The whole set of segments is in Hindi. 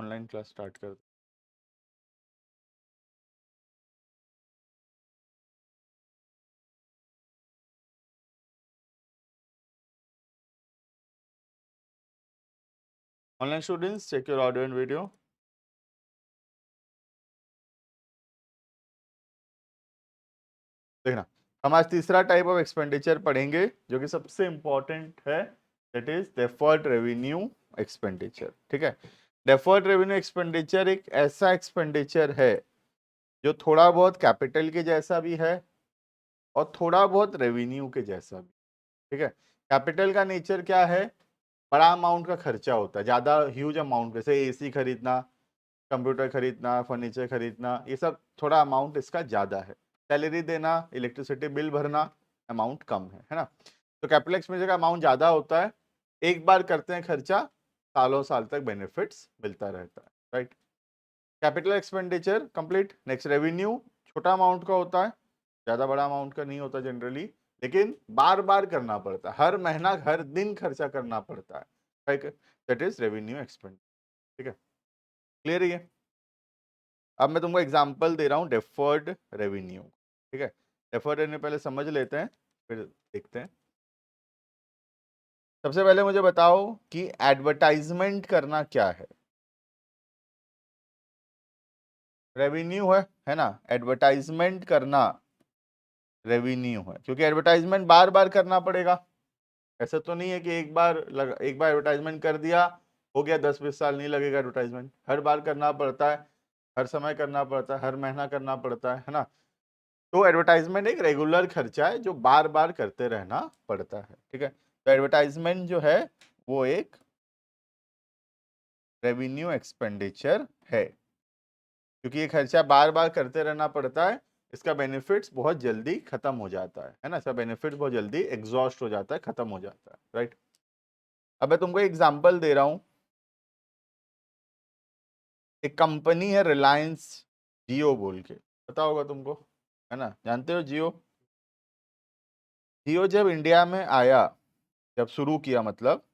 ऑनलाइन क्लास स्टार्ट कर। Online students check your audio and video. देखना, हम आज तीसरा टाइप ऑफ एक्सपेंडिचर पढ़ेंगे जो कि सबसे इंपॉर्टेंट है, that is deferred revenue expenditure. ठीक है, डेफर्ड रेवेन्यू एक्सपेंडिचर एक ऐसा एक्सपेंडिचर है जो थोड़ा बहुत कैपिटल के जैसा भी है और थोड़ा बहुत रेवेन्यू के जैसा भी। ठीक है, कैपिटल का नेचर क्या है? बड़ा अमाउंट का खर्चा होता है, ज्यादा ह्यूज अमाउंट, जैसे एसी खरीदना, कंप्यूटर खरीदना, फर्नीचर खरीदना, ये सब थोड़ा अमाउंट इसका ज्यादा है। सैलरी देना, इलेक्ट्रिसिटी बिल भरना, अमाउंट कम है ना। तो कैपिटल एक्सपेंडिचर का अमाउंट ज्यादा होता है, एक बार करते हैं खर्चा, सालों साल तक बेनिफिट्स मिलता रहता है, right. Capital expenditure complete. Next, revenue छोटा अमाउंट का होता है, ज्यादा बड़ा अमाउंट का नहीं होता जनरली, लेकिन बार बार करना पड़ता है, हर महीना हर दिन खर्चा करना पड़ता है, right. That is revenue expenditure. ठीक है, क्लियर है ये? अब मैं तुमको एग्जांपल दे रहा हूं डेफर्ड रेवेन्यू। ठीक है, डेफर्ड रेवेन्यू पहले समझ लेते हैं, फिर देखते हैं। सबसे पहले मुझे बताओ कि एडवर्टाइजमेंट करना क्या है। रेवेन्यू है ना, एडवर्टाइजमेंट करना रेवेन्यू है, क्योंकि एडवर्टाइजमेंट बार बार करना पड़ेगा। ऐसा तो नहीं है कि एक बार एडवर्टाइजमेंट कर दिया, हो गया, 10-20 साल नहीं लगेगा एडवर्टाइजमेंट। हर बार करना पड़ता है, हर समय करना पड़ता है, हर महीना करना पड़ता है ना। तो एडवर्टाइजमेंट एक रेगुलर खर्चा है जो बार बार करते रहना पड़ता है। ठीक है, तो एडवर्टाइजमेंट जो है वो एक रेवेन्यू एक्सपेंडिचर है, क्योंकि ये खर्चा बार बार करते रहना पड़ता है। इसका बेनिफिट्स बहुत जल्दी खत्म हो जाता है ना, इसका बेनिफिट्स बहुत जल्दी एग्जॉस्ट हो जाता है, खत्म हो जाता है, राइट। अब मैं तुमको एग्जांपल दे रहा हूं। एक कंपनी है रिलायंस जियो बोल के, पता होगा तुमको, है ना, जानते हो जियो? जियो जब इंडिया में आया, जब शुरू किया, मतलब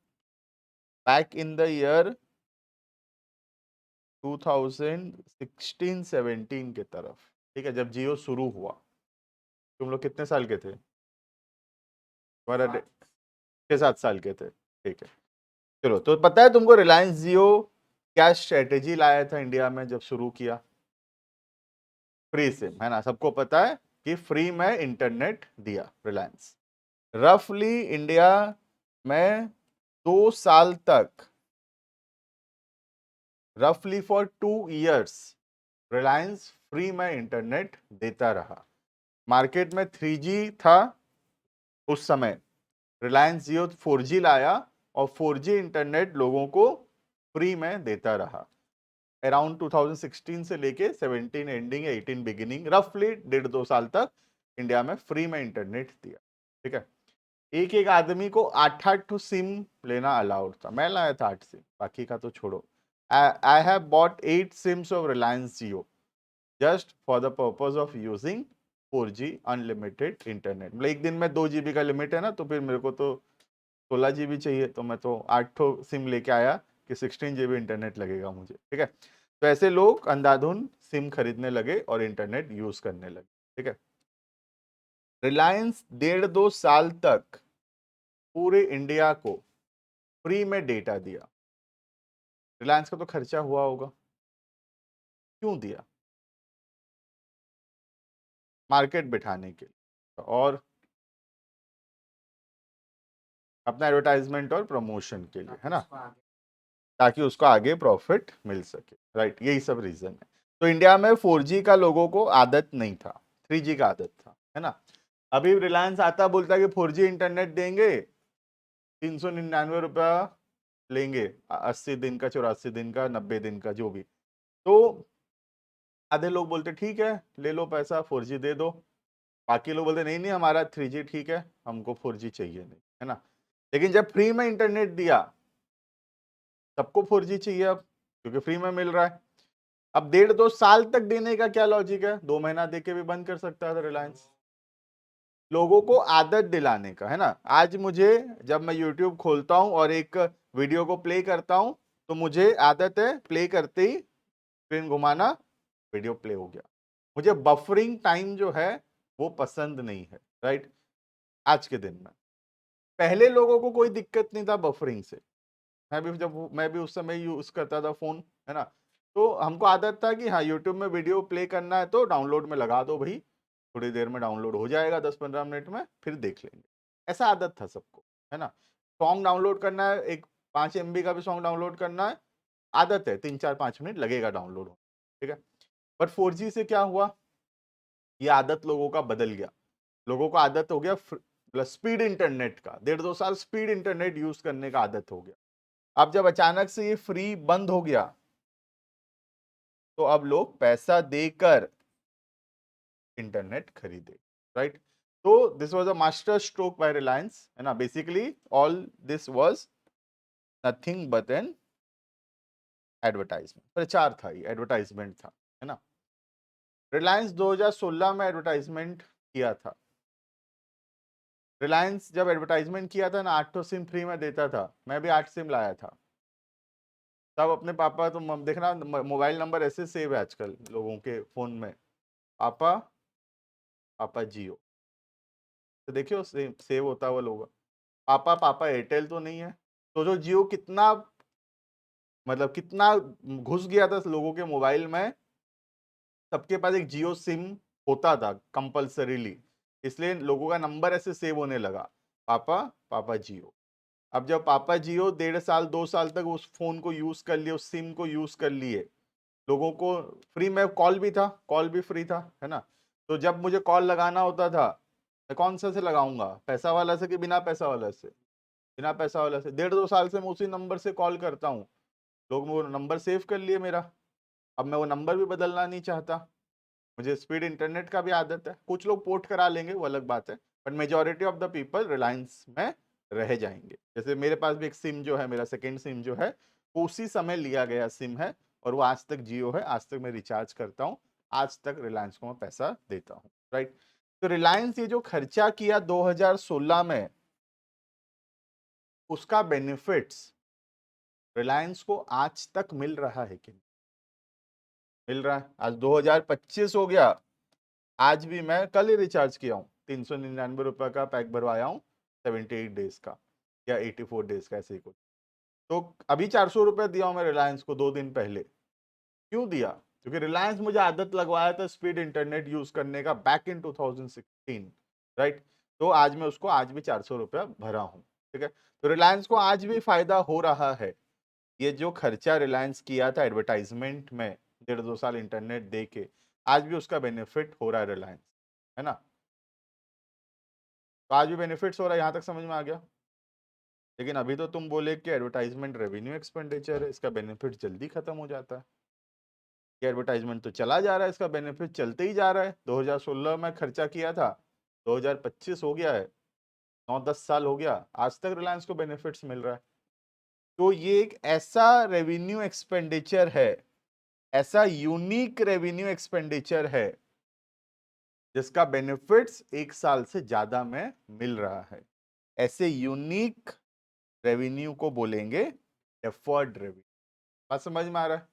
बैक इन द ईयर 2016-17 के तरफ, ठीक है, जब जियो शुरू हुआ। तुम लोग कितने साल के थे? तुम्हारा 6-7 साल के थे, ठीक है। चलो, तो पता है तुमको रिलायंस जियो क्या स्ट्रेटेजी लाया था इंडिया में जब शुरू किया? फ्री सिम, है ना, सबको पता है कि फ्री में इंटरनेट दिया रिलायंस। रफली इंडिया में 2 साल तक, रफली फॉर 2 इयर्स, रिलायंस फ्री में इंटरनेट देता रहा। मार्केट में 3G था उस समय, रिलायंस जियो 4G लाया और 4G इंटरनेट लोगों को फ्री में देता रहा। अराउंड 2016 से लेके 17 एंडिंग, 18 बिगिनिंग, रफली 1.5-2 साल तक इंडिया में फ्री में इंटरनेट दिया। ठीक है, एक एक आदमी को 8-8 सिम लेना अलाउड था। मैं लाया था 8 सिम, बाकी का तो छोड़ो। I have bought 8 SIMs of Reliance Jio just for the purpose of using 4G unlimited internet. मतलब एक दिन में 2 GB का लिमिट है ना, तो फिर मेरे को तो 16 GB चाहिए, तो मैं तो 8 सिम लेके आया कि 16 GB इंटरनेट लगेगा मुझे। ठीक है, तो ऐसे लोग अंधाधुन सिम खरीदने लगे और इंटरनेट यूज करने लगे। ठीक है, रिलायंस 1.5-2 साल तक पूरे इंडिया को फ्री में डेटा दिया। रिलायंस का तो खर्चा हुआ होगा, क्यों दिया? मार्केट बिठाने के लिए और अपना एडवर्टाइजमेंट और प्रमोशन के लिए, है ना, ताकि उसको आगे प्रॉफिट मिल सके, राइट। यही सब रीजन है। तो इंडिया में 4G का लोगों को आदत नहीं था, 3G का आदत था, है ना। अभी रिलायंस आता बोलता कि 4G इंटरनेट देंगे, 399 रुपया लेंगे, 80 दिन का, 84 दिन का, 90 दिन का, जो भी। तो आधे लोग बोलते ठीक है, ले लो पैसा, 4G दे दो। बाकी लोग बोलते नहीं नहीं, हमारा 3G ठीक है, हमको 4G चाहिए नहीं, है ना। लेकिन जब फ्री में इंटरनेट दिया, सबको 4G चाहिए अब, क्योंकि फ्री में मिल रहा है। अब 1.5-2 साल तक देने का क्या लॉजिक है? 2 महीना दे के भी बंद कर सकता था रिलायंस। लोगों को आदत दिलाने का, है ना। आज मुझे, जब मैं YouTube खोलता हूं और एक वीडियो को प्ले करता हूं, तो मुझे आदत है प्ले करते ही स्क्रीन घुमाना, वीडियो प्ले हो गया। मुझे बफरिंग टाइम जो है वो पसंद नहीं है, राइट। आज के दिन में पहले लोगों को कोई दिक्कत नहीं था बफरिंग से, मैं भी उस समय यूज करता था फोन, है ना। तो हमको आदत था कि हाँ यूट्यूब में वीडियो प्ले करना है तो डाउनलोड में लगा दो भाई, थोड़ी देर में डाउनलोड हो जाएगा, 10-15 मिनट में, फिर देख लेंगे। ऐसा आदत था सबको, है ना। सॉन्ग डाउनलोड करना है, एक 5 MB का भी सॉन्ग डाउनलोड करना है, आदत है 3-4-5 मिनट लगेगा डाउनलोड हो, ठीक है। बट 4G से क्या हुआ, ये आदत लोगों का बदल गया। लोगों को आदत हो गया स्पीड इंटरनेट का, 1.5-2 साल स्पीड इंटरनेट यूज करने का आदत हो गया। अब जब अचानक से ये फ्री बंद हो गया तो अब लोग पैसा देकर इंटरनेट खरीदे, राइट। तो this was a master stroke bye Reliance, है ना। Basically all this was nothing but an advertisement, प्रचार था, ये एडवर्टाइजमेंट था, है ना। रिलायंस 2016 में एडवर्टाइजमेंट किया था। रिलायंस जब एडवर्टाइजमेंट किया था ना, 8 सिम फ्री में देता था, मैं भी 8 सिम लाया था। तब अपने पापा, तो देखना मोबाइल नंबर ऐसे सेव है आजकल लोगों के फोन में, पापा पापा जियो, तो देखियो सेव होता हुआ लोग, पापा पापा एयरटेल तो नहीं है। तो जो जियो कितना, मतलब कितना घुस गया था लोगों के मोबाइल में, सबके पास एक जियो सिम होता था कंपलसरीली, इसलिए लोगों का नंबर ऐसे सेव होने लगा, पापा पापा जियो। अब जब पापा जियो 1.5 साल 2 साल तक उस फोन को यूज कर लिए, उस सिम को यूज कर लिए, लोगों को फ्री में कॉल भी था, कॉल भी फ्री था, है ना। तो जब मुझे कॉल लगाना होता था, मैं कौन सा से लगाऊंगा, पैसा वाला से कि बिना पैसा वाला से, बिना पैसा वाला से। 1.5-2 साल से मैं उसी नंबर से कॉल करता हूँ, लोग वो नंबर सेव कर लिए मेरा। अब मैं वो नंबर भी बदलना नहीं चाहता, मुझे स्पीड इंटरनेट का भी आदत है। कुछ लोग पोर्ट करा लेंगे, वो अलग बात है, but majority of the people Reliance में रह जाएंगे। जैसे मेरे पास भी एक सिम जो है, मेरा सेकेंड सिम जो है, वो उसी समय लिया गया सिम है, और वो आज तक जियो है, आज तक मैं रिचार्ज करता हूँ, आज तक रिलायंस को मैं पैसा देता हूँ, राइट। तो रिलायंस ये जो खर्चा किया 2016 में, उसका बेनिफिट्स रिलायंस को आज तक मिल रहा है कि नहीं? मिल रहा है। आज 2025 हो गया, आज भी मैं कल ही रिचार्ज किया हूँ, 399 रुपए का पैक भरवाया हूँ, 78 डेज का या 84 डेज का, ऐसे ही कुछ। तो अभी 400 रुपये दिया हूँ मैं रिलायंस को 2 दिन पहले। क्यों दिया? क्योंकि रिलायंस मुझे आदत लगवाया था स्पीड इंटरनेट यूज करने का बैक इन 2016, राइट। तो आज मैं उसको आज भी 400 रुपया भरा हूँ, ठीक है। तो रिलायंस को आज भी फायदा हो रहा है। ये जो खर्चा रिलायंस किया था एडवर्टाइजमेंट में, 1.5-2 साल इंटरनेट दे के, आज भी उसका बेनिफिट हो रहा है रिलायंस, है ना। तो आज भी बेनिफिट्स हो रहा है, यहां तक समझ में आ गया। लेकिन अभी तो तुम बोले कि एडवर्टाइजमेंट रेवेन्यू एक्सपेंडिचर है, इसका बेनिफिट जल्दी खत्म हो जाता है। ये एडवर्टाइजमेंट तो चला जा रहा है, इसका बेनिफिट चलते ही जा रहा है। 2016 में खर्चा किया था, 2025 हो गया है, 9-10 साल हो गया, आज तक रिलायंस को बेनिफिट्स मिल रहा है। तो ये एक ऐसा रेवेन्यू एक्सपेंडिचर है, ऐसा यूनिक रेवेन्यू एक्सपेंडिचर है, जिसका बेनिफिट्स 1 साल से ज्यादा में मिल रहा है। ऐसे यूनिक रेवेन्यू को बोलेंगे डेफर्ड रेवेन्यू। बात समझ में आ रहा है?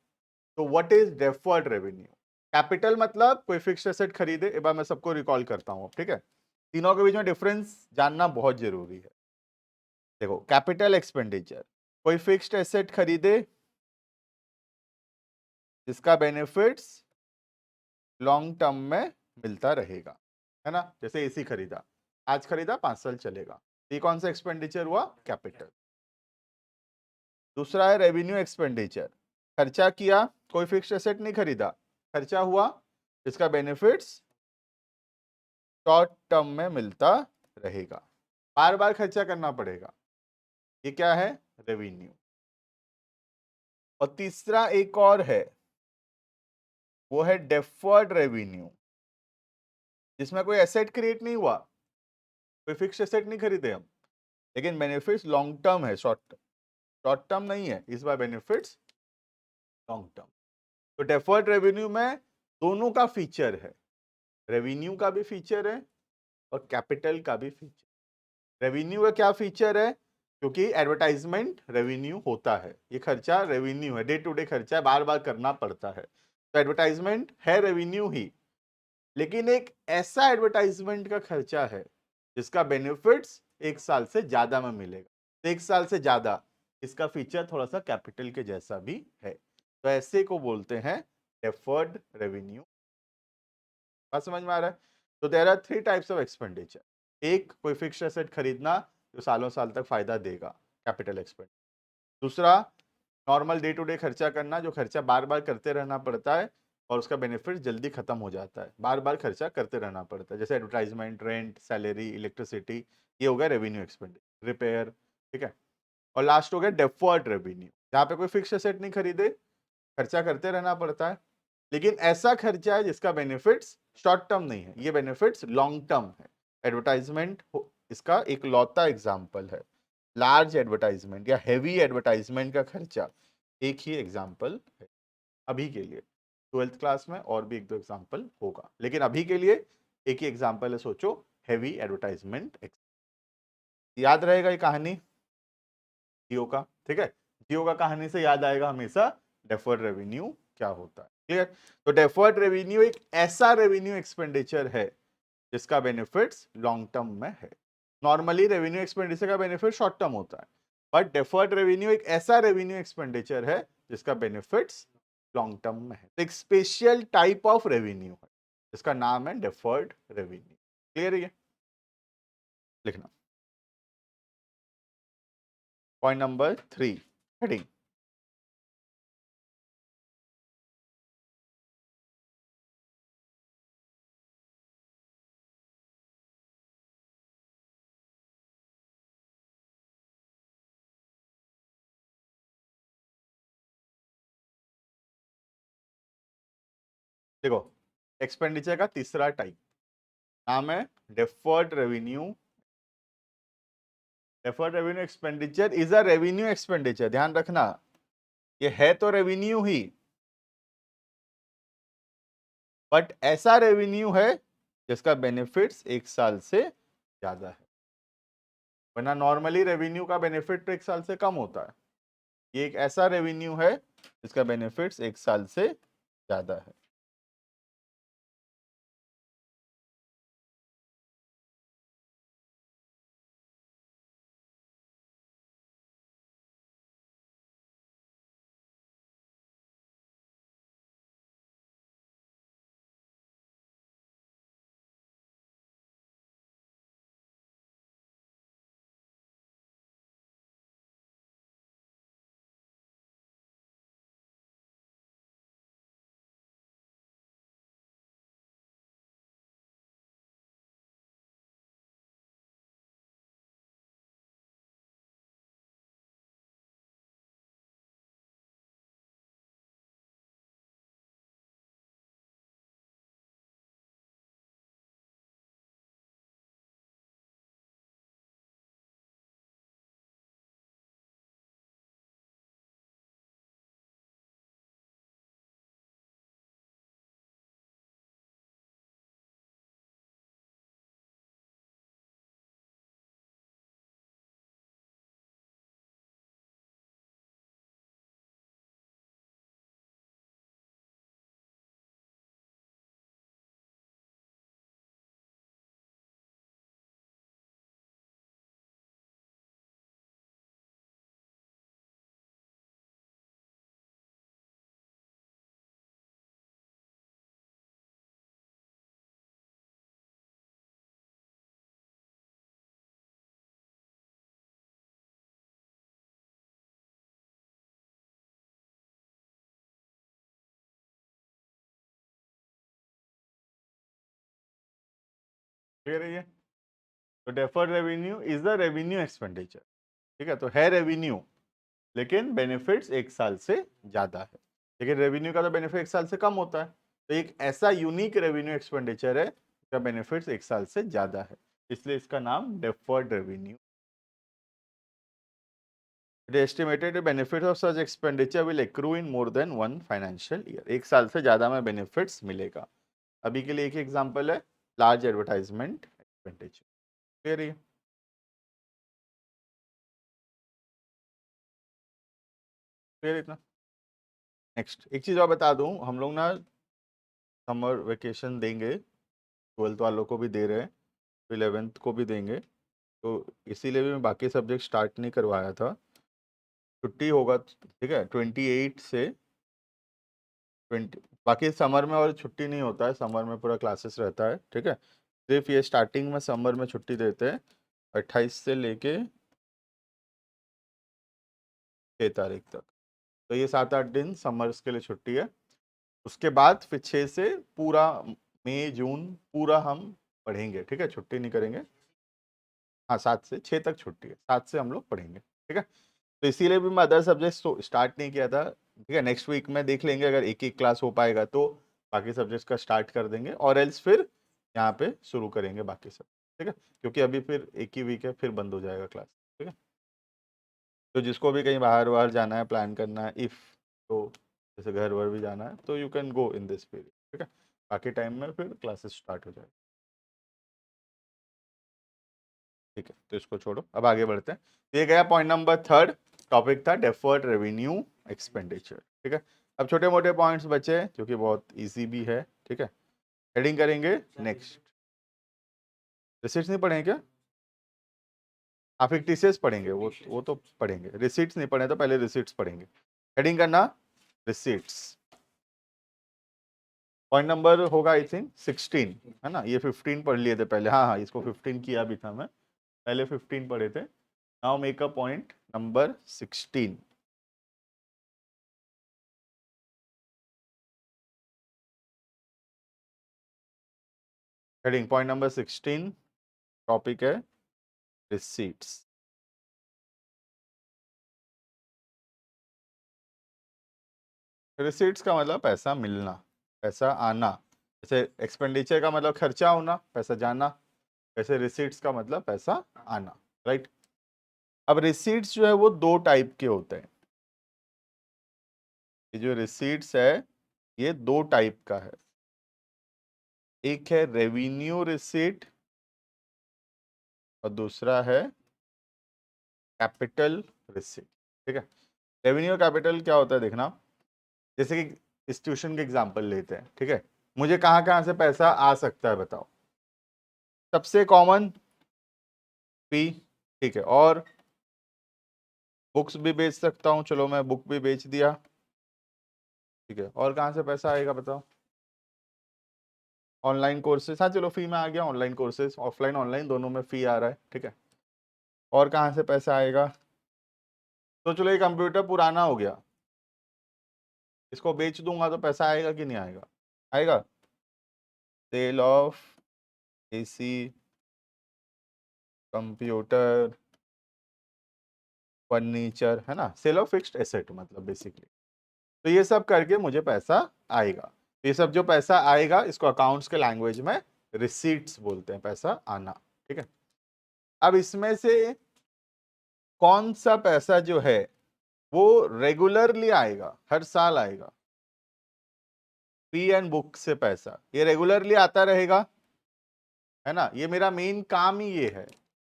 तो what is deferred revenue? Capital मतलब कोई फिक्स्ड एसेट खरीदे, एक बार मैं सबको रिकॉल करता हूं, ठीक है। तीनों के बीच में डिफरेंस जानना बहुत जरूरी है। देखो, कैपिटल एक्सपेंडिचर, कोई फिक्स्ड एसेट खरीदे जिसका बेनिफिट्स लॉन्ग टर्म में मिलता रहेगा, है ना। जैसे एसी खरीदा, आज खरीदा 5 साल चलेगा, ये कौन सा एक्सपेंडिचर हुआ? कैपिटल। दूसरा है रेवेन्यू एक्सपेंडिचर, खर्चा किया, कोई फिक्स्ड एसेट नहीं खरीदा, खर्चा हुआ जिसका बेनिफिट्स शॉर्ट टर्म में मिलता रहेगा, बार बार खर्चा करना पड़ेगा, ये क्या है? रेवेन्यू। और तीसरा एक और है, वो है डेफर्ड रेवेन्यू, जिसमें कोई एसेट क्रिएट नहीं हुआ, कोई फिक्स्ड एसेट नहीं खरीदे हम, लेकिन बेनिफिट्स लॉन्ग टर्म है, शॉर्ट टर्म नहीं है, इस बार बेनिफिट्स लॉन्ग टर्म। तो डेफर्ड रेवेन्यू में दोनों का फीचर है, रेवेन्यू का भी फीचर है और कैपिटल का भी फीचर। रेवेन्यू का क्या फीचर है? क्योंकि एडवर्टाइजमेंट रेवेन्यू होता है, ये खर्चा रेवेन्यू है, डे टू डे खर्चा है, बार बार करना पड़ता है, तो एडवर्टाइजमेंट है रेवेन्यू ही। लेकिन एक ऐसा एडवर्टाइजमेंट का खर्चा है जिसका बेनिफिट्स एक साल से ज्यादा में मिलेगा, तो एक साल से ज्यादा, इसका फीचर थोड़ा सा कैपिटल के जैसा भी है, तो ऐसे को बोलते हैं डेफर्ड रेवेन्यू। बात समझ में आ रहा है? तो there are three types of expenditure. एक, कोई फिक्स्ड एसेट खरीदना जो सालों साल तक फायदा देगा, कैपिटल एक्सपेंड। दूसरा, नॉर्मल डे टू डे खर्चा करना, जो खर्चा बार बार करते रहना पड़ता है और उसका बेनिफिट जल्दी खत्म हो जाता है, बार बार खर्चा करते रहना पड़ता है, जैसे एडवर्टाइजमेंट, रेंट, सैलरी, इलेक्ट्रिसिटी, ये हो गया रेवेन्यू एक्सपेंडिचर, रिपेयर, ठीक है। और लास्ट हो गया डेफर्ड रेवेन्यू, जहाँ पे कोई फिक्स एसेट नहीं खरीदे, खर्चा करते रहना पड़ता है, लेकिन ऐसा खर्चा है जिसका बेनिफिट्स शॉर्ट टर्म नहीं है, ये बेनिफिट्स लॉन्ग टर्म है। एडवर्टाइजमेंट इसका एक लौता एग्जाम्पल है। लार्ज एडवर्टाइजमेंट या हेवी एडवर्टाइजमेंट का खर्चा एक ही एग्जाम्पल है अभी के लिए। 12th क्लास में और भी एक दो एग्जाम्पल होगा, लेकिन अभी के लिए एक ही एग्जाम्पल है, सोचो, हेवी एडवर्टाइजमेंट। याद रहेगा ये कहानी जियो का, ठीक है। जियो का कहानी से याद आएगा हमेशा डेफर्ड रेवेन्यू क्या होता है, क्लियर। तो डेफर्ड रेवेन्यू एक ऐसा रेवेन्यू एक्सपेंडिचर है जिसका बेनिफिट्स लॉन्ग टर्म में है। नॉर्मली रेवेन्यू एक्सपेंडिचर का बेनिफिट शॉर्ट टर्म होता है, बट डेफर्ड रेवेन्यू एक ऐसा रेवेन्यू एक्सपेंडिचर है जिसका बेनिफिट्स लॉन्ग टर्म में है। तो एक स्पेशल टाइप ऑफ रेवेन्यू है जिसका नाम है डेफर्ड रेवेन्यू। क्लियर है? लिखना पॉइंट नंबर 3, हेडिंग। देखो, एक्सपेंडिचर का तीसरा टाइप नाम है deferred revenue. Deferred revenue expenditure is a revenue expenditure, ध्यान रखना, ये है तो रेवेन्यू ही, बट ऐसा रेवेन्यू है जिसका बेनिफिट्स एक साल से ज्यादा है। वरना नॉर्मली रेवेन्यू का बेनिफिट तो एक साल से कम होता है, ये एक ऐसा रेवेन्यू है जिसका बेनिफिट्स एक साल से ज्यादा है। क्लियर है ये? तो deferred revenue is the revenue expenditure, ठीक है, तो है रेवेन्यू लेकिन बेनिफिट्स एक साल से ज्यादा है, लेकिन रेवेन्यू का तो बेनिफिट एक साल से कम होता है, तो एक ऐसा यूनिक रेवेन्यू एक्सपेंडिचर है जिसका बेनिफिट्स एक साल से ज्यादा है, इसलिए इसका नाम deferred revenue. The estimated benefit of such expenditure will accrue in more than one financial year, एक साल से ज्यादा में बेनिफिट्स मिलेगा। अभी के लिए एक एग्जांपल है लार्ज एडवर्टाइजमेंट एक्सपेंडिचर। क्लियर है? क्लियर इतना? नेक्स्ट एक चीज़ और बता दूं, हम लोग ना समर वेकेशन देंगे, 12th वालों को भी दे रहे हैं, 11th को भी देंगे, तो इसीलिए भी मैं बाकी सब्जेक्ट स्टार्ट नहीं करवाया था। छुट्टी होगा, ठीक है, 28 से 20, बाकी समर में और छुट्टी नहीं होता है, समर में पूरा क्लासेस रहता है, ठीक है। सिर्फ ये स्टार्टिंग में समर में छुट्टी देते हैं 28 से लेके 6 तारीख तक, तो ये 7-8 दिन समर्स के लिए छुट्टी है। उसके बाद फिर 6 से पूरा मई जून पूरा हम पढ़ेंगे, ठीक है, छुट्टी नहीं करेंगे। हाँ, 7 से 6 तक छुट्टी है, 7 से हम लोग पढ़ेंगे, ठीक है। तो इसीलिए भी मैं अदर सब्जेक्ट स्टार्ट नहीं किया था, ठीक है। नेक्स्ट वीक में देख लेंगे, अगर एक एक क्लास हो पाएगा तो बाकी सब्जेक्ट्स का स्टार्ट कर देंगे, और एल्स फिर यहाँ पे शुरू करेंगे बाकी सब, ठीक है, क्योंकि अभी फिर एक ही वीक है, फिर बंद हो जाएगा क्लास, ठीक है। तो जिसको भी कहीं बाहर बाहर जाना है, प्लान करना है, इफ़ तो जैसे घर वर भी जाना है, तो you can go in this period, ठीक है। बाकी टाइम में फिर क्लासेस स्टार्ट हो जाएगा, ठीक है। तो इसको छोड़ो, अब आगे बढ़ते हैं। तो ये गया पॉइंट नंबर 3, टॉपिक था डेफर्ड रेवेन्यू एक्सपेंडिचर, ठीक है। अब छोटे मोटे पॉइंट्स बचे जो कि बहुत इजी भी है, ठीक है। हेडिंग करेंगे नेक्स्ट। रिसिट्स नहीं पढ़ेंगे क्या? आप fictitious पढ़ेंगे, वो तो पढ़ेंगे, रिसिट्स नहीं पढ़े तो पहले रिसिट्स पढ़ेंगे। हेडिंग करना रिसिट्स। पॉइंट नंबर होगा आई थिंक 16, है ना। ये 15 पढ़ लिए थे पहले, हाँ हाँ, इसको 15 किया भी था मैं, पहले 15 पढ़े थे। Now make a point number 16। Heading point number 16, topic है रिसीट्स। रिसीट्स का मतलब पैसा मिलना, पैसा आना। जैसे एक्सपेंडिचर का मतलब खर्चा होना, पैसा जाना, वैसे रिसीट्स का मतलब पैसा आना, राइट। अब रिसीट्स जो है वो दो टाइप के होते हैं। ये जो रिसीट्स है ये दो टाइप का है। एक है रेवेन्यू रिसीट और दूसरा है कैपिटल रिसीट, ठीक है। रेवेन्यू कैपिटल क्या होता है देखना, जैसे कि इंस्टीट्यूशन के एग्जांपल लेते हैं, ठीक है। मुझे कहाँ कहाँ से पैसा आ सकता है बताओ? सबसे कॉमन फी, ठीक है, और बुक्स भी बेच सकता हूँ, चलो मैं बुक भी बेच दिया, ठीक है। और कहाँ से पैसा आएगा बताओ? ऑनलाइन कोर्सेज, हाँ चलो फी में आ गया, ऑनलाइन कोर्सेज, ऑफलाइन ऑनलाइन दोनों में फी आ रहा है, ठीक है। और कहाँ से पैसा आएगा? तो चलो ये कंप्यूटर पुराना हो गया, इसको बेच दूंगा तो पैसा आएगा कि नहीं आएगा? आएगा। Sale of AC computer furniture, है ना, सेल ऑफ फिक्स्ड एसेट मतलब बेसिकली। तो ये सब करके मुझे पैसा आएगा, तो ये सब जो पैसा आएगा इसको अकाउंट्स के लैंग्वेज में रिसीट्स बोलते हैं, पैसा आना, ठीक है। अब इसमें से कौन सा पैसा जो है वो रेगुलरली आएगा, हर साल आएगा? फी एंड बुक से पैसा ये रेगुलरली आता रहेगा, है ना। ये मेरा मेन काम ही ये है,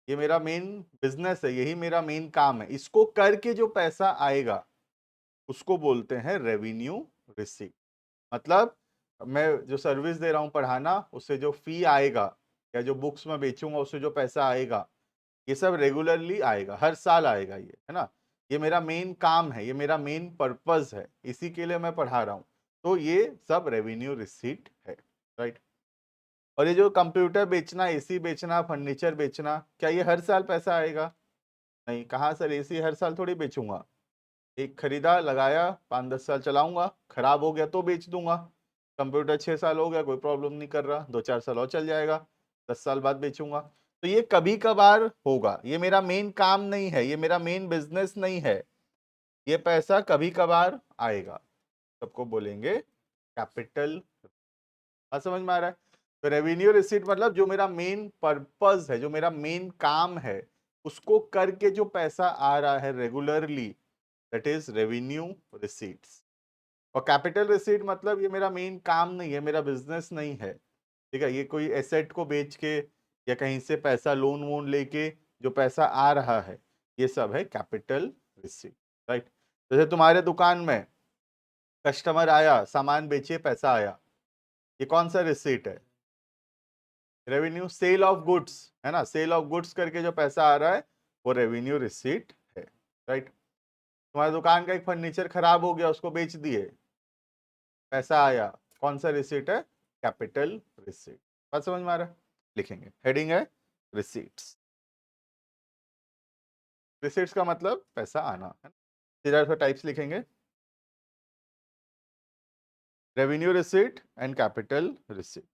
ये मेरा मेन बिजनेस है, यही मेरा मेन काम है। इसको करके जो पैसा आएगा उसको बोलते हैं रेवेन्यू रिसीट। मतलब मैं जो सर्विस दे रहा हूं पढ़ाना, उससे जो फी आएगा, या जो बुक्स में बेचूंगा उससे जो पैसा आएगा, ये सब रेगुलरली आएगा, हर साल आएगा ये, है ना। ये मेरा मेन काम है, ये मेरा मेन पर्पस है, इसी के लिए मैं पढ़ा रहा हूं, तो ये सब रेवेन्यू रिसीट है, राइट। और ये जो कंप्यूटर बेचना, एसी बेचना, फर्नीचर बेचना, क्या ये हर साल पैसा आएगा? नहीं। कहाँ सर, एसी हर साल थोड़ी बेचूंगा, एक खरीदा लगाया 5-10 साल चलाऊंगा, खराब हो गया तो बेच दूंगा। कंप्यूटर 6 साल हो गया, कोई प्रॉब्लम नहीं कर रहा, 2-4 साल और चल जाएगा, 10 साल बाद बेचूंगा। तो ये कभी कभार होगा, ये मेरा मेन काम नहीं है, ये मेरा मेन बिजनेस नहीं है, ये पैसा कभी कभार आएगा, सबको बोलेंगे कैपिटल। समझ में आ रहा है? तो रेवेन्यू रिसीट मतलब जो मेरा मेन पर्पस है, जो मेरा मेन काम है, उसको करके जो पैसा आ रहा है regularly, that is revenue receipts. और कैपिटल रिसीट मतलब ये मेरा मेन काम नहीं है, मेरा बिजनेस नहीं है, ठीक है। ये कोई एसेट को बेच के या कहीं से पैसा लोन वोन लेके जो पैसा आ रहा है, ये सब है कैपिटल रिसीट, राइट। जैसे तुम्हारे दुकान में कस्टमर आया, सामान बेचिए, पैसा आया, ये कौन सा रिसीट है? रेवेन्यू सेल ऑफ गुड्स, है ना, सेल ऑफ गुड्स करके जो पैसा आ रहा है वो रेवेन्यू रिसीट है, राइट। तुम्हारी दुकान का एक फर्नीचर खराब हो गया, उसको बेच दिए, पैसा आया, कौन सा रिसीट है? Capital receipt. बात समझ में आ रहा है? लिखेंगे, हेडिंग है रिसीट्स। रिसीट्स का मतलब पैसा आना है। सीधा टाइप्स लिखेंगे, revenue receipt and capital receipt.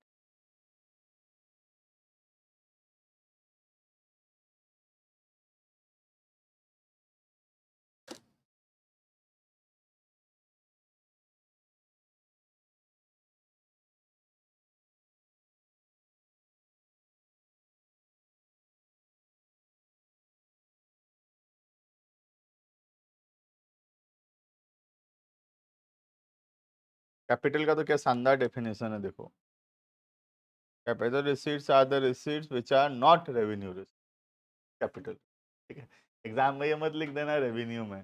Capital का तो क्या शानदार डेफिनेशन है, देखो, capital receipts are the receipts which are not revenue receipt, capital. ठीक है, एग्जाम में ये मत लिख देना रेवेन्यू में,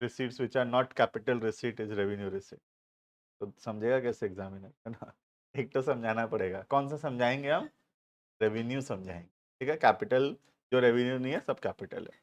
receipts which are not capital receipt is revenue receipt, तो समझेगा कैसे एग्जामिनर, है ना। एक तो समझाना पड़ेगा, कौन सा समझाएंगे हम? रेवेन्यू समझाएंगे, ठीक है। कैपिटल जो रेवेन्यू नहीं है सब कैपिटल है।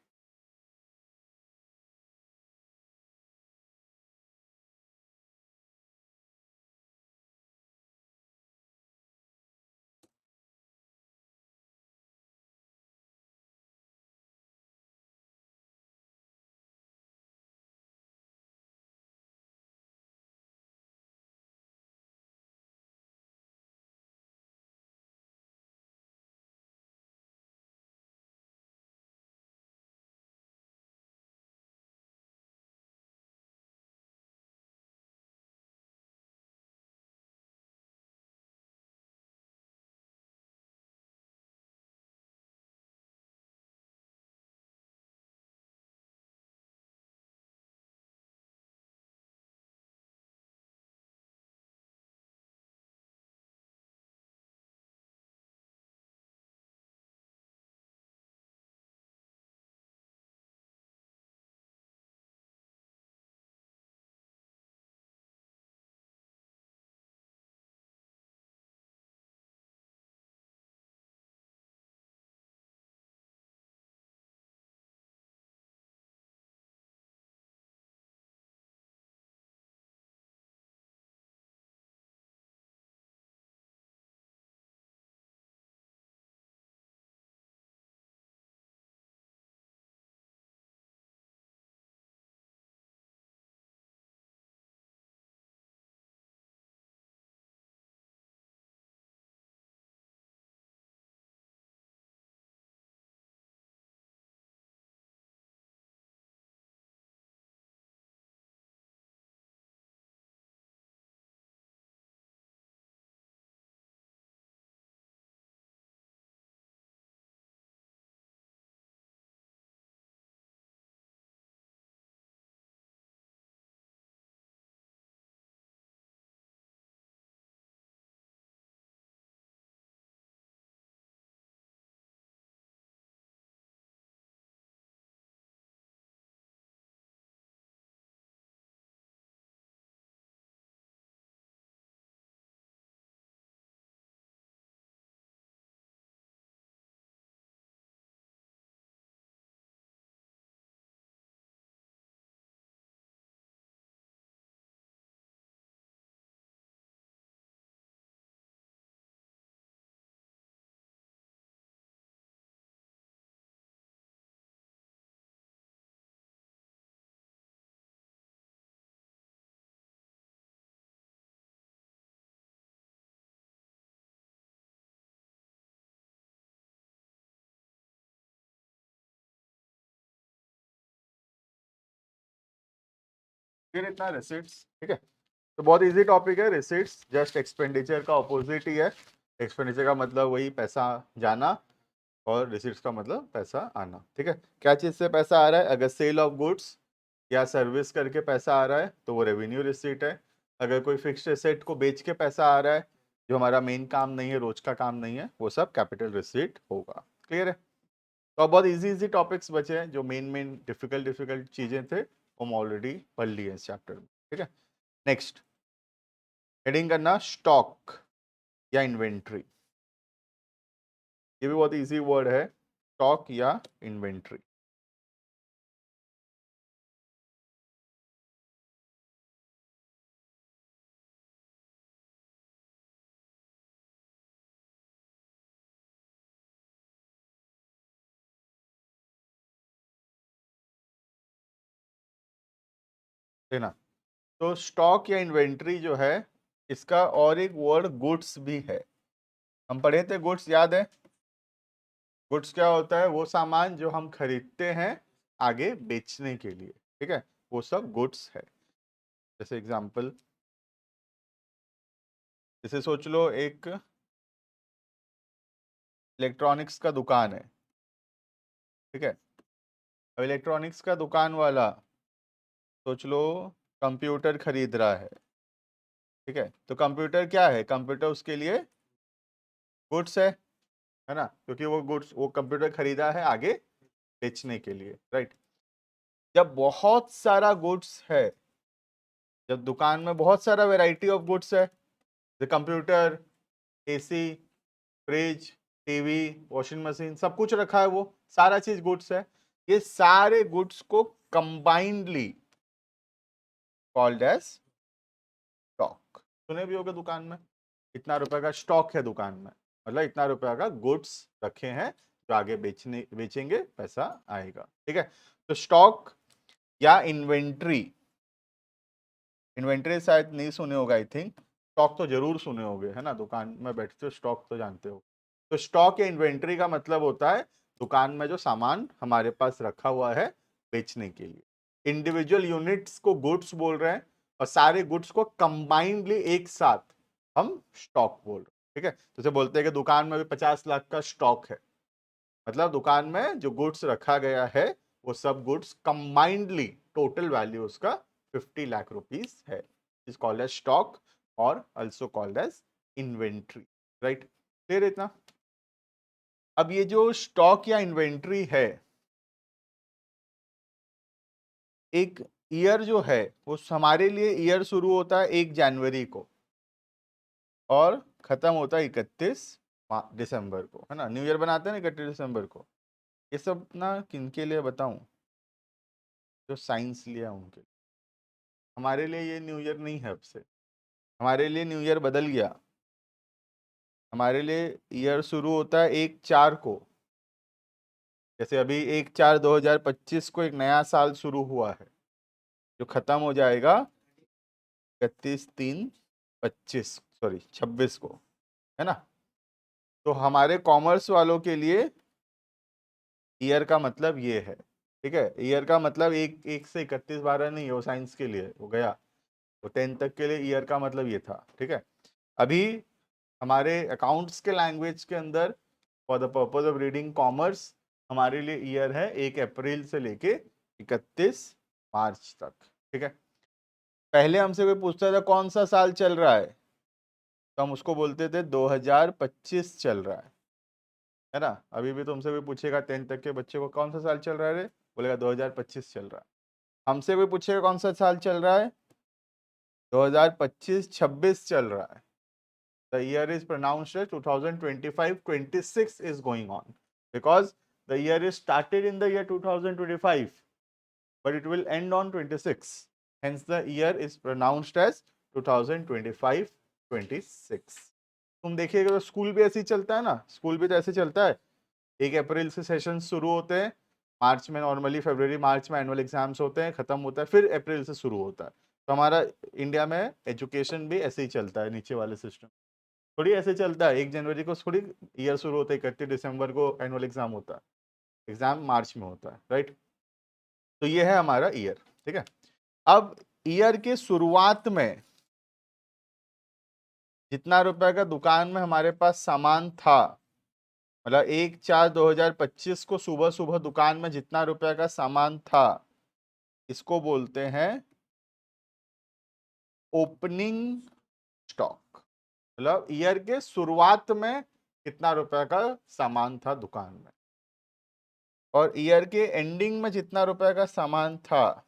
फिर इतना रिसीट्स, ठीक है, तो बहुत इजी टॉपिक है रिसीट्स, जस्ट एक्सपेंडिचर का ऑपोजिट ही है। एक्सपेंडिचर का मतलब वही पैसा जाना, और रिसीट्स का मतलब पैसा आना, ठीक है। क्या चीज़ से पैसा आ रहा है? अगर सेल ऑफ गुड्स या सर्विस करके पैसा आ रहा है तो वो रेवेन्यू रिसीट है। अगर कोई फिक्स्ड एसेट को बेच के पैसा आ रहा है, जो हमारा मेन काम नहीं है, रोज का काम नहीं है, वो सब कैपिटल रिसीट होगा। क्लियर है? तो अब बहुत इजी इजी टॉपिक्स बचे हैं, जो मेन मेन डिफिकल्ट डिफिकल्ट चीज़ें थे हम ऑलरेडी पढ़ लिए इस चैप्टर में, ठीक है। नेक्स्ट हेडिंग करना स्टॉक या इन्वेंट्री। ये भी बहुत इजी वर्ड है, स्टॉक या इन्वेंट्री। है ना। तो स्टॉक या इन्वेंट्री जो है, इसका और एक वर्ड गुड्स भी है। हम पढ़े थे गुड्स, याद है? गुड्स क्या होता है? वो सामान जो हम खरीदते हैं आगे बेचने के लिए, ठीक है, वो सब गुड्स है। जैसे एग्जांपल, जैसे सोच लो एक इलेक्ट्रॉनिक्स का दुकान है, ठीक है। अब इलेक्ट्रॉनिक्स का दुकान वाला सोच लो कंप्यूटर खरीद रहा है, ठीक है। तो कंप्यूटर क्या है? कंप्यूटर उसके लिए गुड्स है ना, क्योंकि वो गुड्स, वो कंप्यूटर खरीदा है आगे बेचने के लिए, राइट। जब बहुत सारा गुड्स है, जब दुकान में बहुत सारा वैरायटी ऑफ गुड्स है, जैसे computer, AC, fridge, TV, washing machine, सब कुछ रखा है, वो सारा चीज गुड्स है। ये सारे गुड्स को कंबाइंडली कॉल्ड एज स्टॉक। सुने भी होगा दुकान में, इतना रुपए का स्टॉक है दुकान में, मतलब इतना रुपए का गुड्स रखे हैं जो आगे बेचेंगे पैसा आएगा, ठीक है। तो स्टॉक या इन्वेंट्री, इन्वेंट्री शायद नहीं सुने होगा आई थिंक, स्टॉक तो जरूर सुने होंगे, है ना, दुकान में बैठते हो स्टॉक तो जानते हो। तो स्टॉक या इन्वेंट्री का मतलब होता है दुकान में जो सामान हमारे पास रखा हुआ है बेचने के लिए। इंडिविजुअल यूनिट्स को गुड्स बोल रहे हैं और सारे गुड्स को कंबाइंडली एक साथ हम स्टॉक बोल रहे हैं, ठीक है। जैसे बोलते हैं कि दुकान में भी 50 लाख का स्टॉक है, मतलब दुकान में जो गुड्स रखा गया है वो सब गुड्स कंबाइंडली टोटल वैल्यू उसका 50 लाख रुपीज है, इज कॉल्ड एज स्टॉक और also called as inventory, right. Clear है इतना? अब ये जो स्टॉक या इन्वेंट्री है, एक ईयर जो है वो हमारे लिए ईयर शुरू होता है 1 जनवरी को और खत्म होता है 31 दिसंबर को, है ना। न्यू ईयर बनाते हैं ना 31 दिसंबर को। ये सब ना किनके लिए बताऊं? जो साइंस लिया उनके। हमारे लिए ये न्यू ईयर नहीं है अब से, हमारे लिए न्यू ईयर बदल गया। हमारे लिए ईयर शुरू होता है 1/4 को, जैसे अभी 1/4/2025 को एक नया साल शुरू हुआ है जो खत्म हो जाएगा 31/3/25, सॉरी 26 को, है ना। तो हमारे कॉमर्स वालों के लिए ईयर का मतलब ये है, ठीक है। ईयर का मतलब एक एक से 31/12 नहीं है, वो साइंस के लिए वो गया, वो 10 तक के लिए ईयर का मतलब ये था, ठीक है। अभी हमारे अकाउंट्स के लैंग्वेज के अंदर for the purpose of reading commerce हमारे लिए ईयर है 1 अप्रैल से लेके 31 मार्च तक, ठीक है। पहले हमसे कोई पूछता था कौन सा साल चल रहा है, तो हम उसको बोलते थे 2025 चल रहा है ना। अभी भी तुमसे कोई पूछेगा 10 तक के बच्चे को कौन सा साल चल रहा है रे, बोलेगा 2025 चल रहा है। हमसे कोई पूछेगा कौन सा साल चल रहा है, 2025-26 चल रहा है। The year is pronounced as 2025-26 is going on because the year is started in the year 2025 but it will end on 26, hence the year is pronounced as 2025-26। तुम देखिएगा तो स्कूल भी ऐसे ही चलता है ना, स्कूल भी तो ऐसे चलता है, 1 अप्रैल से सेशन शुरू होते हैं, मार्च में नॉर्मली फरवरी मार्च में एनुअल एग्जाम्स होते हैं, खत्म होता है, फिर अप्रैल से शुरू होता है। तो हमारा इंडिया में एजुकेशन भी ऐसे ही चलता है, नीचे वाले सिस्टम थोड़ी ऐसे चलता है। 1 जनवरी को थोड़ी ईयर शुरू होता है, 31 दिसंबर को एनुअल एग्जाम होता है, एग्जाम मार्च में होता है, राइट। तो ये है हमारा ईयर, ठीक है। अब ईयर के शुरुआत में जितना रुपए का दुकान में हमारे पास सामान था, मतलब 1/4/2025 को सुबह सुबह दुकान में जितना रुपए का सामान था, इसको बोलते हैं ओपनिंग स्टॉक। मतलब ईयर के शुरुआत में कितना रुपए का सामान था दुकान में, और ईयर के एंडिंग में जितना रुपए का सामान था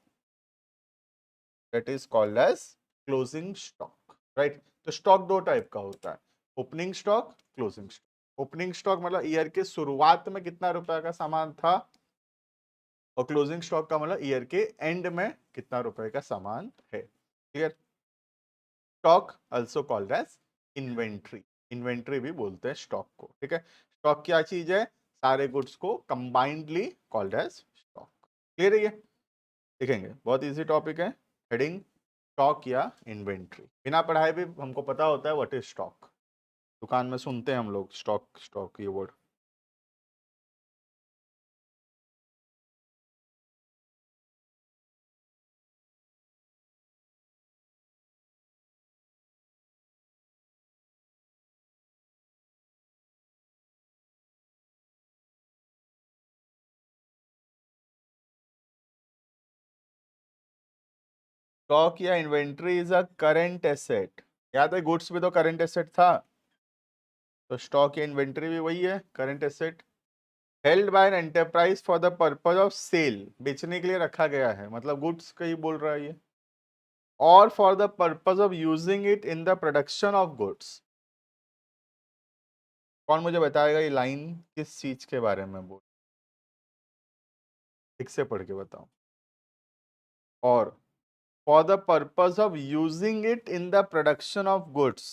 that is called as closing stock, right. तो स्टॉक दो टाइप का होता है, opening stock, closing stock. Opening stock मतलब ईयर के शुरुआत में कितना रुपए का सामान था, और क्लोजिंग स्टॉक का मतलब ईयर के एंड में कितना रुपए का सामान है। Clear. Stock also called as inventory, inventory भी बोलते हैं स्टॉक को, ठीक है। स्टॉक क्या चीज है, सारे गुड्स को combinedly called as stock. Clear है ये, देखेंगे बहुत इजी टॉपिक है। हेडिंग स्टॉक या इन्वेंट्री, बिना पढ़ाए भी हमको पता होता है व्हाट इज स्टॉक। दुकान में सुनते हैं हम लोग स्टॉक स्टॉक ये वर्ड। स्टॉक या inventory is a current asset, याद है गुड्स भी तो करंट एसेट था, तो स्टॉक या इन्वेंट्री भी वही है, current asset. Held by an enterprise for the purpose of sale, बेचने के लिए रखा गया है, मतलब गुड्स का ही बोल रहा है ये। और for the purpose of using it in the production of goods. कौन मुझे बताएगा ये लाइन किस चीज के बारे में बोल, ठीक से पढ़ के बताओ। और for the purpose of using it in the production of goods,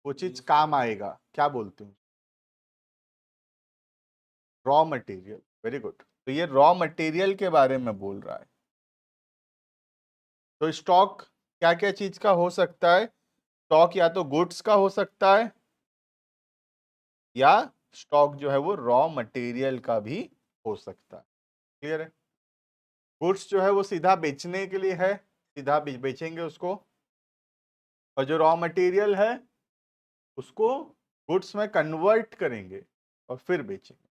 वो चीज काम आएगा, क्या बोलते हैं, रॉ मटेरियल। वेरी गुड, तो ये रॉ मटेरियल के बारे में बोल रहा है। तो स्टॉक क्या क्या चीज का हो सकता है, स्टॉक या तो गुड्स का हो सकता है, या स्टॉक जो है वो रॉ मटेरियल का भी हो सकता है। क्लियर है। गुड्स जो है वो सीधा बेचने के लिए है, सीधा बेचेंगे उसको, और जो रॉ मटेरियल है उसको गुड्स में कन्वर्ट करेंगे और फिर बेचेंगे।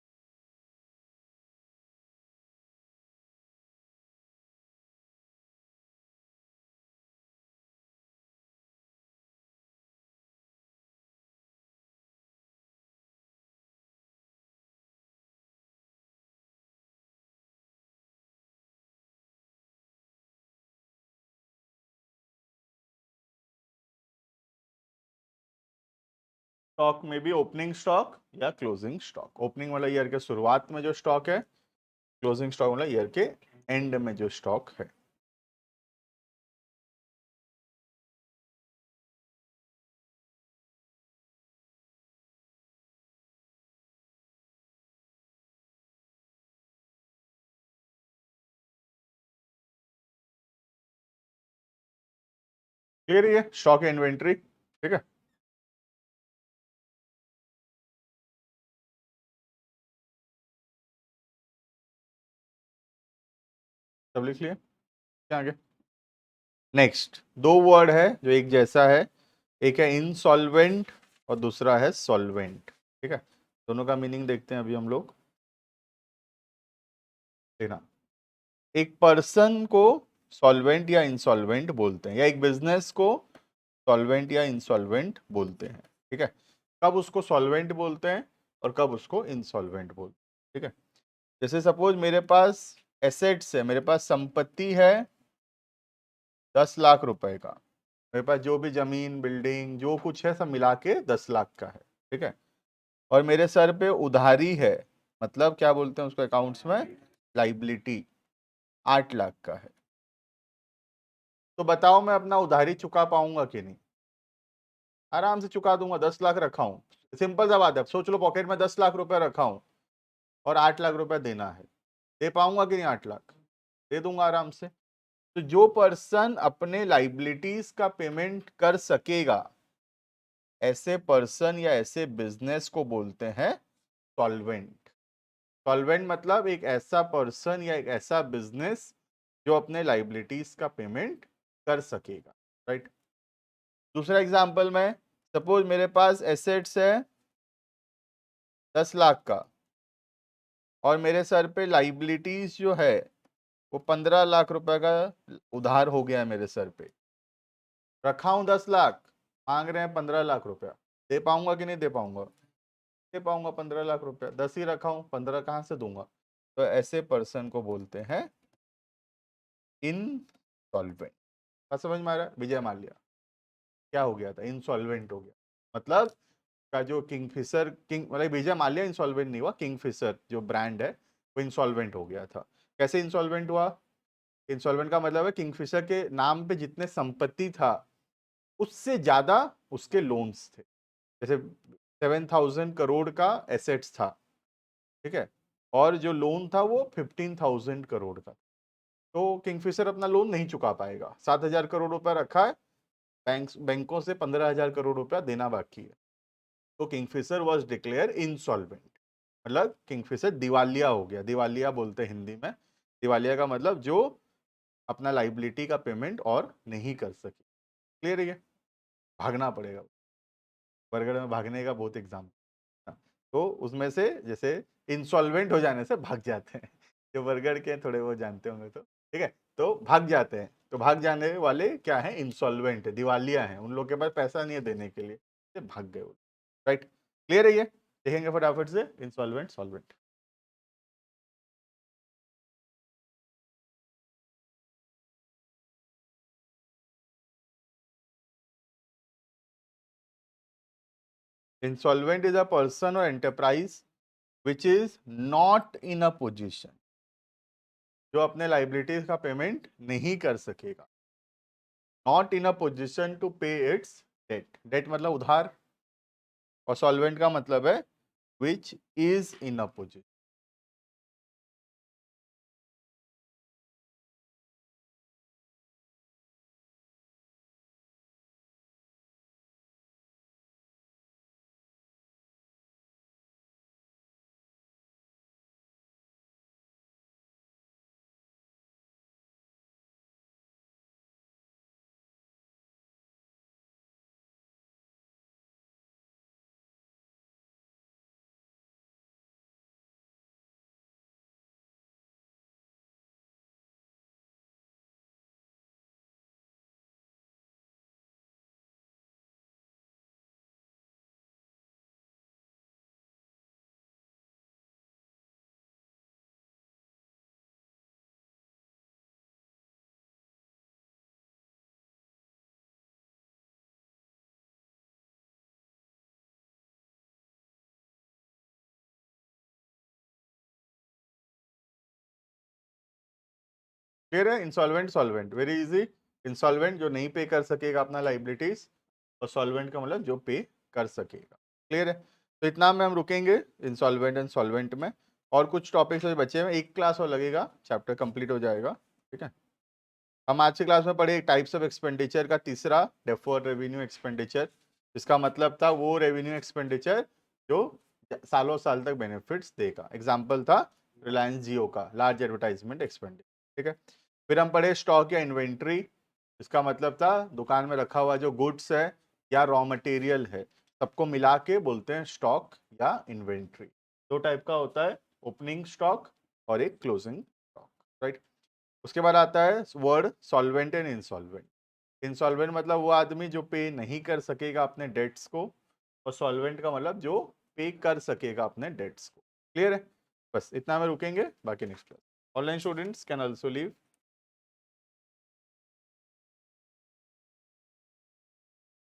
स्टॉक में भी ओपनिंग स्टॉक या क्लोजिंग स्टॉक, ओपनिंग वाला ईयर के शुरुआत में जो स्टॉक है, क्लोजिंग स्टॉक वाला ईयर के एंड में जो स्टॉक है। क्लियर है ये स्टॉक या इन्वेंट्री, ठीक है। सब लिख लिए, क्या आगे। नेक्स्ट दो वर्ड है जो एक जैसा है, एक है इनसॉल्वेंट और दूसरा है सॉल्वेंट, ठीक है। दोनों का मीनिंग देखते हैं अभी हम लोग, देखना। एक पर्सन को सॉल्वेंट या इंसॉल्वेंट बोलते हैं, या एक बिजनेस को सॉल्वेंट या इंसॉल्वेंट बोलते हैं, ठीक है। कब उसको सॉल्वेंट बोलते हैं और कब उसको इंसॉल्वेंट बोलते हैं, ठीक है। जैसे सपोज मेरे पास एसेट्स है, मेरे पास संपत्ति है 10 लाख रुपए का, मेरे पास जो भी जमीन बिल्डिंग जो कुछ है सब मिला के 10 लाख का है, ठीक है। और मेरे सर पे उधारी है, मतलब क्या बोलते हैं उसको अकाउंट्स में, लाइबिलिटी 8 लाख का है। तो बताओ मैं अपना उधारी चुका पाऊंगा कि नहीं, आराम से चुका दूंगा, 10 लाख रखा हूं, सिंपल सा बात है, सोच लो पॉकेट में 10 लाख रुपए रखा हूं और 8 लाख रुपए देना है, दे पाऊंगा कि नहीं, 8 लाख दे दूंगा आराम से। तो जो पर्सन अपने लाइबिलिटीज का पेमेंट कर सकेगा, ऐसे पर्सन या ऐसे बिजनेस को बोलते हैं सॉल्वेंट। सॉल्वेंट मतलब एक ऐसा पर्सन या एक ऐसा बिजनेस जो अपने लाइबिलिटीज का पेमेंट कर सकेगा, राइट। दूसरा एग्जांपल में, सपोज मेरे पास एसेट्स है 10 लाख का, और मेरे सर पे लाइबिलिटीज जो है वो 15 लाख रुपए का उधार हो गया है मेरे सर पे, रखा हूं 10 लाख, मांग रहे हैं 15 लाख रुपया, दे पाऊंगा कि नहीं दे पाऊंगा, दे पाऊंगा 15 लाख रुपया, 10 ही रखा हूं, 15 कहाँ से दूंगा। तो ऐसे पर्सन को बोलते हैं इंसॉल्वेंट। क्या समझ में आ रहा है? विजय माल्या क्या हो गया था? इंसॉल्वेंट हो गया। मतलब का जो किंगफिशर मतलब विजय माल्या इंसॉल्वेंट नहीं हुआ, किंगफिशर जो ब्रांड है वो इंसॉल्वेंट हो गया था। कैसे इंसॉल्वेंट हुआ? इंसॉल्वेंट का मतलब है किंगफिशर के नाम पे जितने संपत्ति था उससे ज्यादा उसके लोन्स थे। जैसे 7,000 करोड़ का एसेट्स था, ठीक है, और जो लोन था वो 15,000 करोड़ का। तो किंगफिशर अपना लोन नहीं चुका पाएगा। 7,000 करोड़ रुपया रखा है, बैंकों से 15,000 करोड़ रुपया देना बाकी है। तो किंगफिशर वॉज डिक्लेयर इंसॉल्वेंट, मतलब किंगफिशर दिवालिया हो गया। दिवालिया बोलते हैं हिंदी में। दिवालिया का मतलब जो अपना लाइबिलिटी का पेमेंट और नहीं कर सके। क्लियर है? भागना पड़ेगा। बरगढ़ में भागने का बहुत एग्जाम, तो उसमें से जैसे इंसॉल्वेंट हो जाने से भाग जाते हैं। जो बरगढ़ के थोड़े वो जानते होंगे तो, ठीक है, तो भाग जाते हैं। तो भाग जाने वाले क्या है? इंसॉल्वेंट है, दिवालिया है, उन लोग के पास पैसा नहीं है देने के लिए, तो भाग गए वो। राइट? क्लियर है? ये देखेंगे फटाफट से insolvent solvent. Insolvent is a person or enterprise which is not in a position, जो अपने लाइबिलिटीज का पेमेंट नहीं कर सकेगा। Not in a position to pay its debt. Debt मतलब उधार, और सॉल्वेंट का मतलब है which is in a position. Clear है? Insolvent solvent very easy. Insolvent जो नहीं पे कर सकेगा अपना लाइबिलिटीज, और सॉल्वेंट का मतलब जो पे कर सकेगा। क्लियर है? तो इतना में हम रुकेंगे इंसॉल्वेंट एंड सॉल्वेंट में। और कुछ टॉपिक्स बचे हैं, एक क्लास और लगेगा, चैप्टर कंप्लीट हो जाएगा। ठीक है, हम आज की क्लास में पढ़े टाइप्स ऑफ एक्सपेंडिचर का तीसरा, डेफर्ड रेवेन्यू एक्सपेंडिचर। इसका मतलब था वो रेवेन्यू एक्सपेंडिचर जो सालों साल तक बेनिफिट्स देगा। एग्जांपल था रिलायंस जियो का लार्ज एडवर्टाइजमेंट एक्सपेंडिचर। ठीक है, फिर हम पढ़े स्टॉक या इन्वेंट्री। इसका मतलब था दुकान में रखा हुआ जो गुड्स है या रॉ मटेरियल है, सबको मिला के बोलते हैं स्टॉक या इन्वेंट्री। दो टाइप का होता है, ओपनिंग स्टॉक और एक क्लोजिंग स्टॉक। राइट? उसके बाद आता है word solvent and insolvent. Insolvent मतलब वो आदमी जो पे नहीं कर सकेगा अपने डेट्स को, और सॉल्वेंट का मतलब जो पे कर सकेगा अपने डेट्स को। क्लियर है? बस इतना में रुकेंगे, बाकी next class. Online students can also leave.